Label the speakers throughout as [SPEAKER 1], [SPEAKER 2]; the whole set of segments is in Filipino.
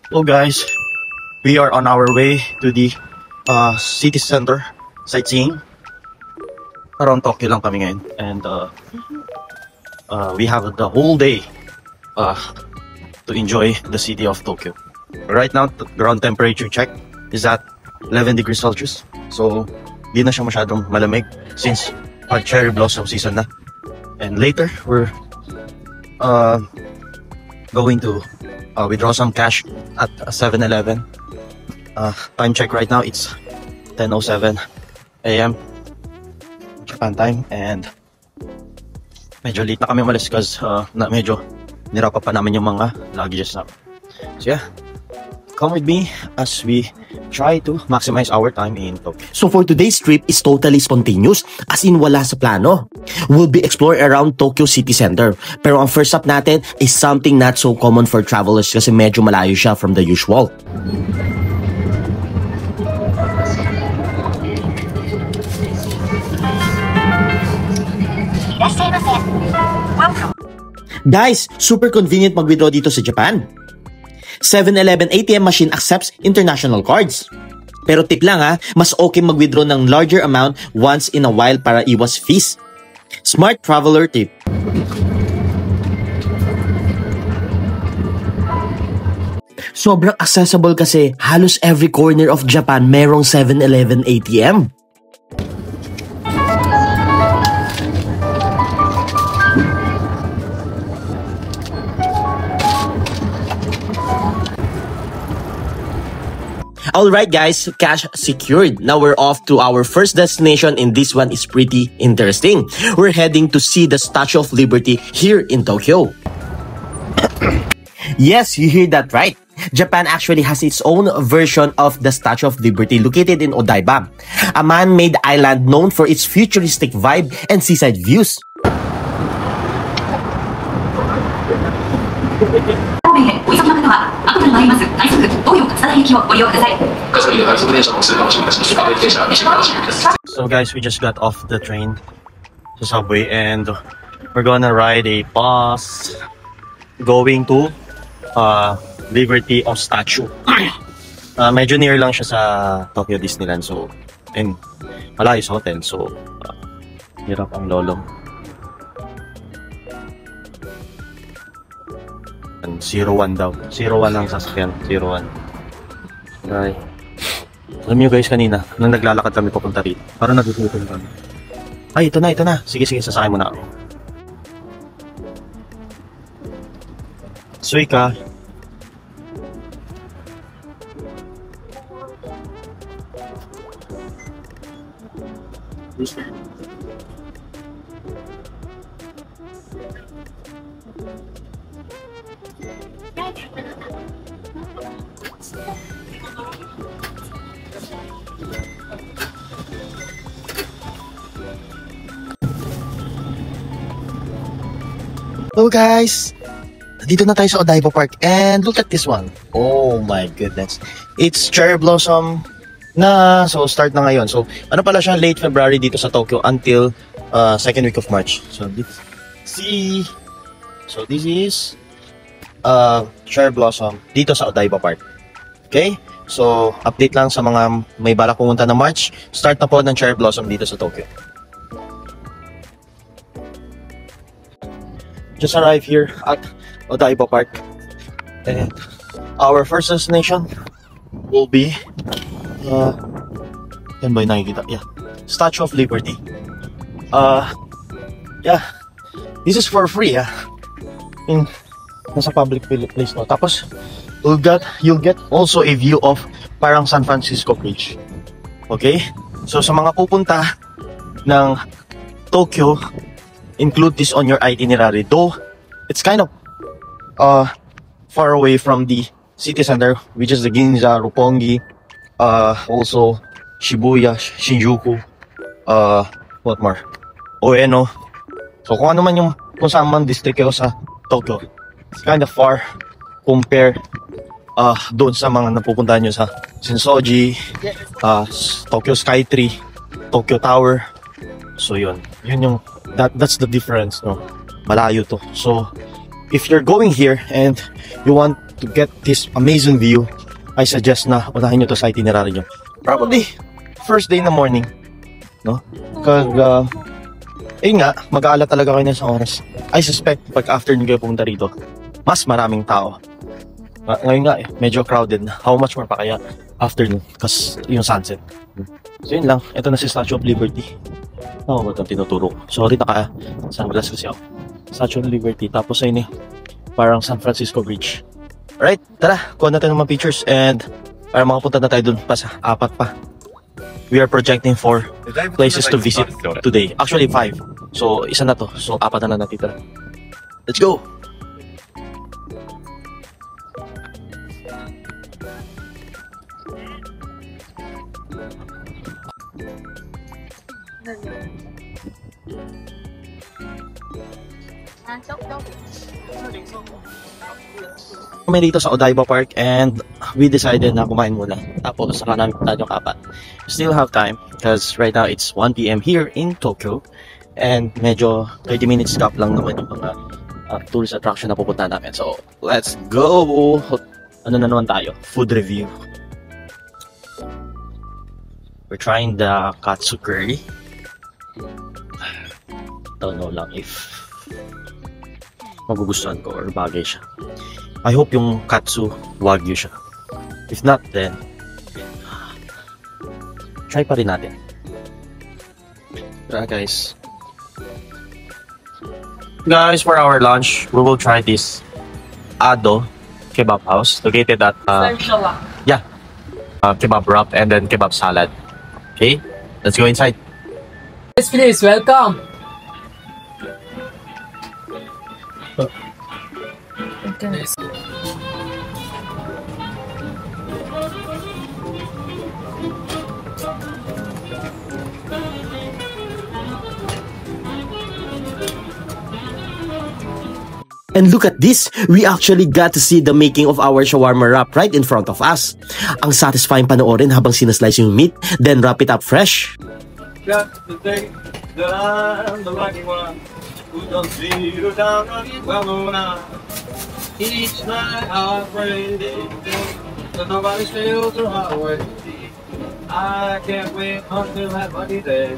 [SPEAKER 1] Hello guys, we are on our way to the city center sightseeing. Around Tokyo lang kami ngayon, and we have the whole day to enjoy the city of Tokyo. Right now, the ground temperature check is at 11 degrees Celsius. So, di na siya masyadong malamig since cherry blossom season na. And later, we're going to withdraw some cash at 7-Eleven. Time check right now, it's 10:07 AM Japan time, and medyo late na kami umalis because medyo nirapa pa namin yung mga luggages namin. So yeah, come with me as we try to maximize our time in Tokyo.
[SPEAKER 2] So for today's trip is totally spontaneous, as in wala sa plano. We'll be exploring around Tokyo City Center. Pero ang first stop natin is something not so common for travelers kasi medyo malayo siya from the usual. Guys, super convenient mag-withdraw dito sa Japan. 7-Eleven ATM machine accepts international cards. Pero tip lang mas okay mag-withdraw ng larger amount once in a while para iwas fees. Smart traveler tip. Sobrang accessible kasi halos every corner of Japan merong 7-Eleven ATM. Alright guys, cash secured. Now we're off to our first destination, and this one is pretty interesting. We're heading to see the Statue of Liberty here in Tokyo. Yes, you hear that right. Japan actually has its own version of the Statue of Liberty located in Odaiba, a man-made island known for its futuristic vibe and seaside views.
[SPEAKER 1] So guys, we just got off the train sa subway, and we're gonna ride a bus going to Liberty of Statue. Medyo near lang siya sa Tokyo Disneyland, so and malayo sa hotel, so hirap ang lolong. 01 daw. 01 ang sasakyan. 01. Okay. Alam nyo guys, kanina, nung naglalakad kami papunta rito, parang nagugutom kami. Ay, ito na. Sige, sasakay mo na ako. Suica. Hello guys! Dito na tayo sa Odaiba Park, and look at this one. Oh my goodness. It's cherry blossom na, so start na ngayon. So ano pala siya, late February dito sa Tokyo until second week of March. So this is cherry blossom dito sa Odaiba Park. Okay? So update lang sa mga may balak pumunta na March. Start na po ng cherry blossom dito sa Tokyo. Just arrived here at Odaiba Park, and our first destination will be yan ba yung nakikita? Yeah, Statue of Liberty. Yeah, this is for free nasa public place, no? Tapos you'll get also a view of parang San Francisco Bridge. Okay, so sa mga pupunta ng Tokyo, include this on your itinerary, though it's kind of far away from the city center, which is the Ginza, Roppongi, also Shibuya, Shinjuku, what more? Ueno. So kung ano man kung saan man district kayo sa Tokyo, it's kind of far compare doon sa mga napupuntahan nyo sa Shinsoji, Tokyo Skytree, Tokyo Tower. So yun yung that's the difference, no? Malayo to. So if you're going here and you want to get this amazing view, I suggest na unahin nyo to sa itinerary nyo. Probably, first day in the morning. No? Because, ayun nga, mag-aalat talaga kayo na sa oras. I suspect, pag afternoon kayo pumunta rito, mas maraming tao. Ngayon nga, medyo crowded na. How much more pa kaya afternoon? Kasi yung sunset. So yun lang, ito na si Statue of Liberty. Ba't ang tinuturo? Sorry, naka-sunglass kasi ako. Statue of Liberty, tapos ayun parang San Francisco Bridge. Alright, tara, kuha natin ng mga pictures and para makapunta na tayo dun pa sa 4 pa. We are projecting 4 places to visit today. Actually 5. So isa na to. So 4 na natitira. Let's go! Kami dito sa Odaiba Park and we decided na kumain muna. Tapos saka namin punta yung 4. Still have time because right now it's 1 PM here in Tokyo and medyo 30 minutes stop lang naman yung mga tourist attraction na pupunta namin. So let's go! Ano na naman tayo? Food review. We're trying the katsu curry. Don't know lang if magugustuhan ko or bagay siya. I hope yung katsu wagyu siya. If not, then try pa rin natin. Tara guys. Guys, for our lunch, we will try this Ado kebab house located at kebab wrap and then kebab salad. Okay, let's go inside.
[SPEAKER 3] Yes, please, welcome.
[SPEAKER 2] And look at this, we actually got to see the making of our shawarma wrap right in front of us. Ang satisfying panoorin habang sinaslice yung meat, then wrap it up fresh.
[SPEAKER 4] Just to think that I'm the lucky one who don't see you down on it well enough. Each night I pray that nobody steals through my way. I can't wait until that lucky day.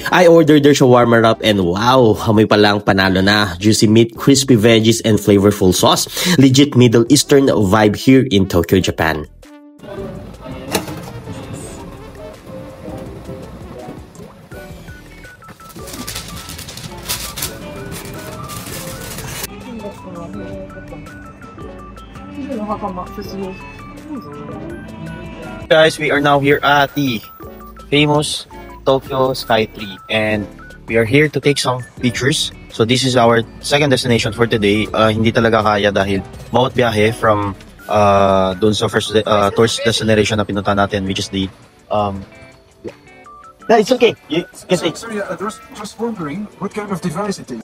[SPEAKER 2] I ordered their shawarma wrap and wow, amoy palang panalo na. Juicy meat, crispy veggies, and flavorful sauce. Legit Middle Eastern vibe here in Tokyo, Japan.
[SPEAKER 1] Guys, we are now here at the famous Tokyo Skytree and we are here to take some pictures. So this is our second destination for today. Hindi talaga kaya dahil bawat biyahe from dun sa first tourist destination na pinunta natin, which is the no, it's okay. You can take.
[SPEAKER 5] Sorry, just wondering what kind of device it is.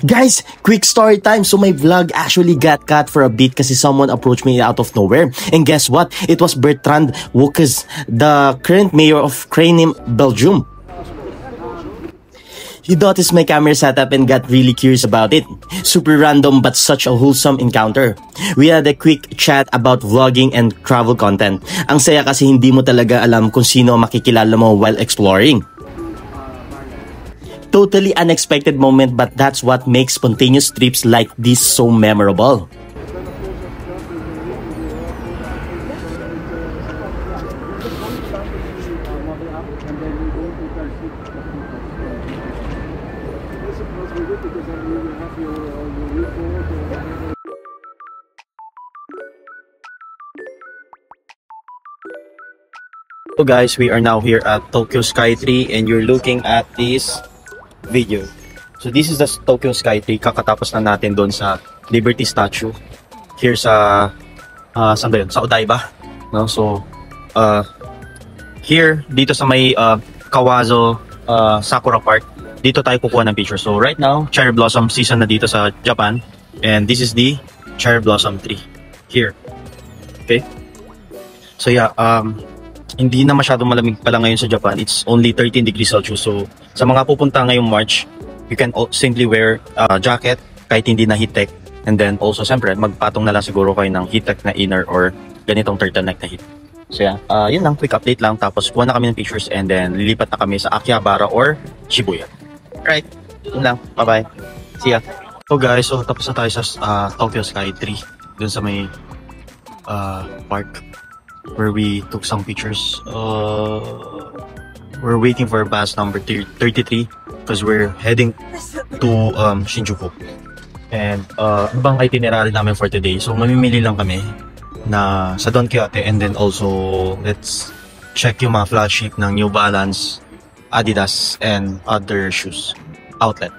[SPEAKER 2] Guys, quick story time. So my vlog actually got cut for a bit kasi someone approached me out of nowhere. And guess what? It was Bertrand Wokes, the current mayor of Kranim, Belgium. He noticed my camera setup and got really curious about it. Super random but such a wholesome encounter. We had a quick chat about vlogging and travel content. Ang saya kasi hindi mo talaga alam kung sino makikilala mo while exploring. Totally unexpected moment, but that's what makes spontaneous trips like this so memorable.
[SPEAKER 1] So guys, we are now here at Tokyo Skytree and you're looking at this video. So this is the Tokyo Skytree. Kakatapos na natin doon sa Liberty Statue here sa saan ba yun? Sa Odaiba, no? So here dito sa may Kawazo Sakura Park, dito tayo kukuha ng picture. So right now cherry blossom season na dito sa Japan and this is the cherry blossom tree here. Okay, so yeah, hindi na masyadong malamig pala ngayon sa Japan. It's only 13 degrees Celsius. So sa mga pupunta ngayong March, you can simply wear a jacket kahit hindi na heat tech And then also, siyempre, magpatong na lang siguro kayo ng heat-tech na inner or ganitong turtleneck na heat. So yeah, yun lang, quick update lang. Tapos kuha na kami ng pictures and then lilipat na kami sa Akihabara or Shibuya. Alright, yun lang. Bye-bye. See ya. So guys, so tapos na tayo sa Tokyo Sky 3. Dun sa may park where we took some pictures. We're waiting for bus number 33 because we're heading to Shinjuku. And ibang itinerary namin for today. So mamimili lang kami na sa Don Quixote and then also let's check yung mga flagship ng New Balance, Adidas and other shoes outlet.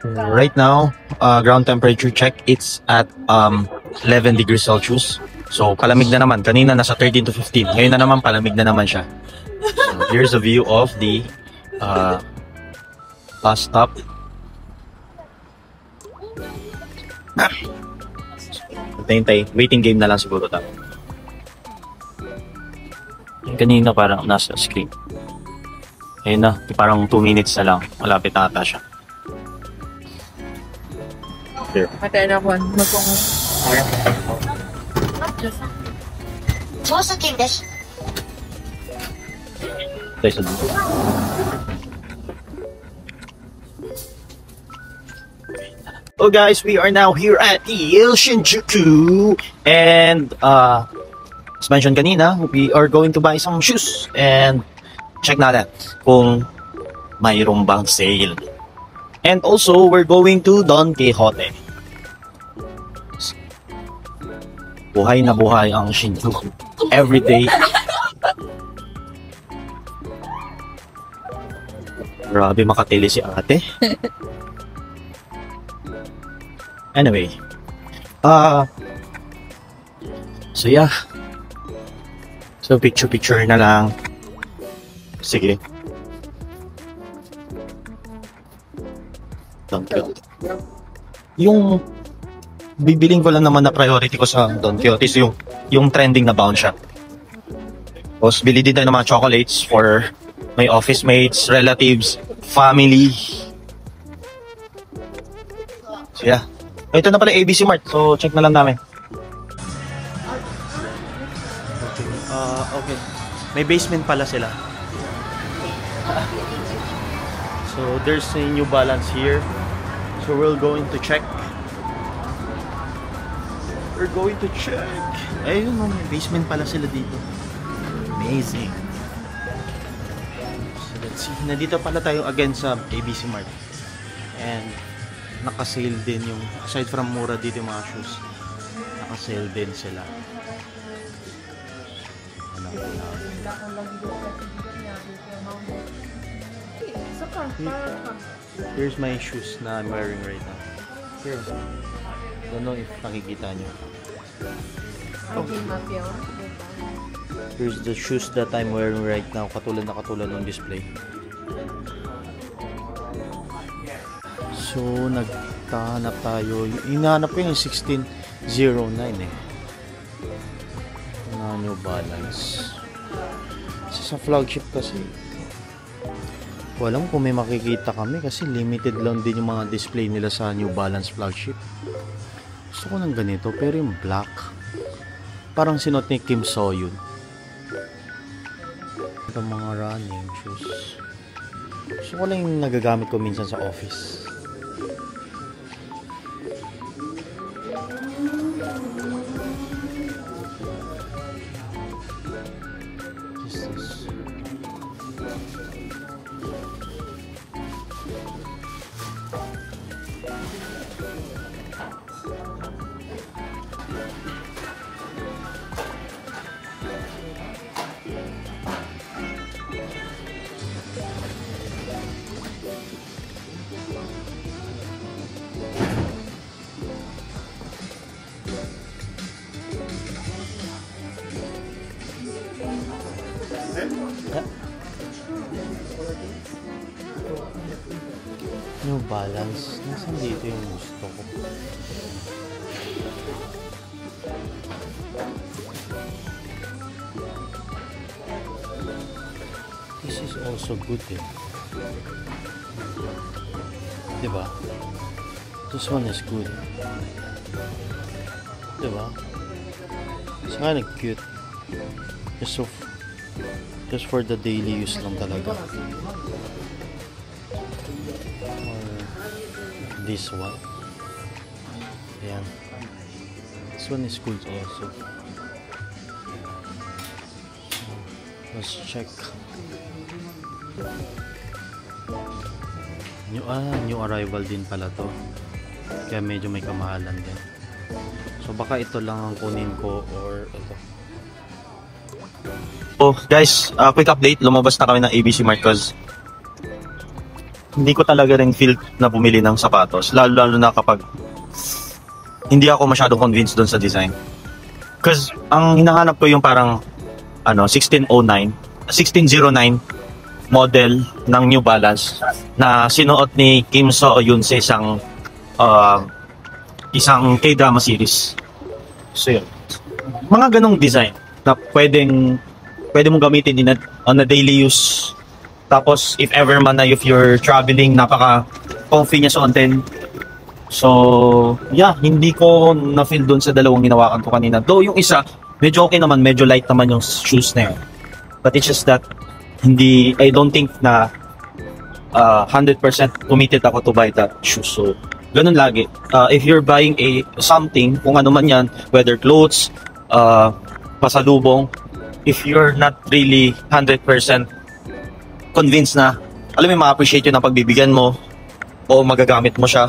[SPEAKER 1] Right now, ground temperature check, it's at 11 degrees Celsius. So palamig na naman. Kanina nasa 13 to 15. Ngayon na naman palamig na naman siya. So here's a view of the bus stop. Hintay, waiting game na lang siguro tayo. Yung kanina parang nasa screen. Ayun na, parang 2 minutes na lang. Malapit na ata siya. Here.
[SPEAKER 6] Patay na ko. Magkong...
[SPEAKER 7] 調査券です。
[SPEAKER 1] Tayo sa dito. Oh guys, we are now here at the Shinjuku and as mentioned kanina, we are going to buy some shoes and check natin kung mayroong bang sale. And also, we're going to Don Quixote. Buhay na buhay ang Shinjuku. Every day. Grabe makatili si ate. Anyway, so yeah. So picture na lang. Sige. Don Quixote. Yung bibiling ko lang naman na priority ko sa Don Quixote is yung trending na bound siya. Tapos bili din tayo ng mga chocolates for my office mates, relatives, family. So yeah. Ito na pala ABC Mart. So check na lang namin. Okay. May basement pala sila. So there's a New Balance here. So we're going to check. We're going to check. Ayun, may basement pala sila dito. Amazing. So let's see. Nandito pala tayo again sa ABC Mart. And naka-sale din yung, aside from mura dito yung mga shoes, naka-sale din sila. Here's my shoes na I'm wearing right now. Here. Don't know if nakikita nyo. Oh. Here's the shoes that I'm wearing right now. Katulad ng display. So, nagtahanap tayo. Hinahanap ko yung 1609 eh. Na New Balance. Kasi sa flagship kasi, walang kung may makikita kami kasi limited lang din yung mga display nila sa New Balance flagship. Gusto ko ng ganito pero yung black. Parang sinuot ni Kim So-yoon. Ito mga running shoes. Gusto ko lang yung nagagamit ko minsan sa office. New Balance. Nasaan dito yung gusto ko? This is also good eh. Diba? This one is good. Diba? It's kind of cute. Just for the daily use lang talaga. Or this one. Ayan. This one is good also. Let's check. New arrival din pala to. Kaya medyo may kamahalan din. So baka ito lang ang kunin ko or ito. Oh guys, quick update. Lumabas na kami ng ABC Mart because hindi ko talaga rin feel na bumili ng sapatos. Lalo na kapag hindi ako masyadong convinced doon sa design. Because ang hinahanap ko yung parang 1609 model ng New Balance na sinuot ni Kim So Eun sa isang K-drama series. So yun. Mga ganong design na pwede mong gamitin on a daily use. Tapos if ever man na if you're traveling, napaka comfy niya suotin. So yeah, hindi ko na-feel dun sa dalawang hinawakan ko kanina. Though yung isa, medyo okay naman, medyo light naman yung shoes na yun. But it's just that I don't think na 100% committed ako to buy that shoes. So ganun lagi. If you're buying something, kung ano man yan, whether clothes, pasalubong, if you're not really 100% convinced na, alam mo, ma-appreciate yun na pagbibigyan mo o magagamit mo siya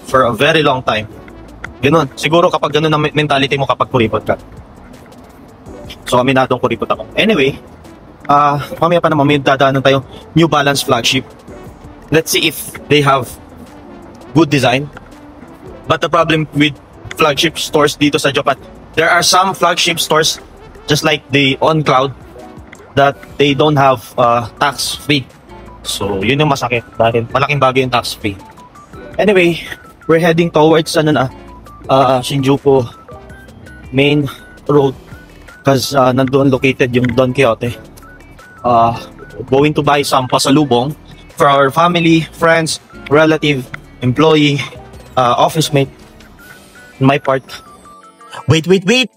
[SPEAKER 1] for a very long time. Ganun. Siguro kapag ganun ang mentality mo kapag kuripot ka. So aminadong kuripot ako. Anyway, mamaya pa naman may dadaanan tayo New Balance flagship. Let's see if they have good design. But the problem with flagship stores dito sa Japan, there are some flagship stores just like the On Cloud that they don't have tax free. So yun yung masakit dahil malaking bagay yung tax free. Anyway, we're heading towards Shinjuku main road because nandoon located yung Don Quixote. Going to buy some pasalubong for our family, friends, relative, employee, office mate, my part.
[SPEAKER 2] Wait!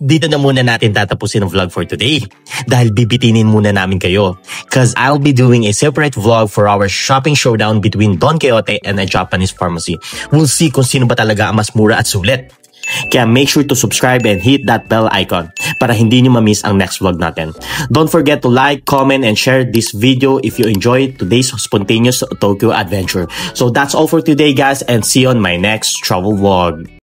[SPEAKER 2] Dito na muna natin tatapusin ang vlog for today. Dahil bibitinin muna namin kayo. Cause I'll be doing a separate vlog for our shopping showdown between Don Quixote and a Japanese pharmacy. We'll see kung sino ba talaga ang mas mura at sulit. Kaya make sure to subscribe and hit that bell icon para hindi nyo ma-miss ang next vlog natin. Don't forget to like, comment, and share this video if you enjoyed today's spontaneous Tokyo adventure. So that's all for today guys, and see you on my next travel vlog.